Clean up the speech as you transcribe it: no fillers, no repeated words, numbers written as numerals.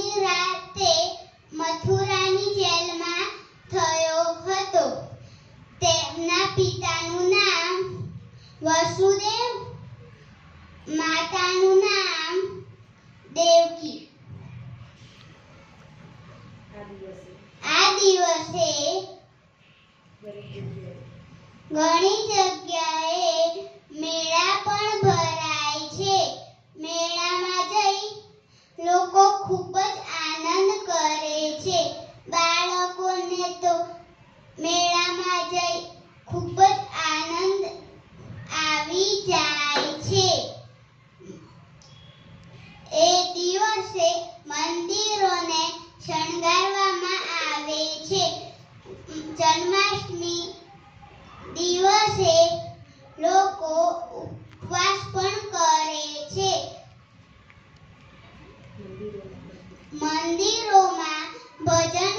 આજની રાતે મથુરાની જેલમાં થયો હતો. તેમના પિતાનું નામ વસુદેવ, માતાનું નામ દેવકી. આ દિવસે ઘણી જગ્યાએ મેળા પણ ભરાય છે. મેળામાં જઈ લોકો ખૂબ જ આનંદ કરે છે. બાળકોને તો મેળામાં જઈ ખૂબ જ આનંદ આવી જાય છે. એ દિવસે મંદિરોને શણગારવામાં આવે છે. જન્માષ્ટમી દિવસે લોકો ઉપવાસ પણ કરે છે. મંદિરોમાં ભજન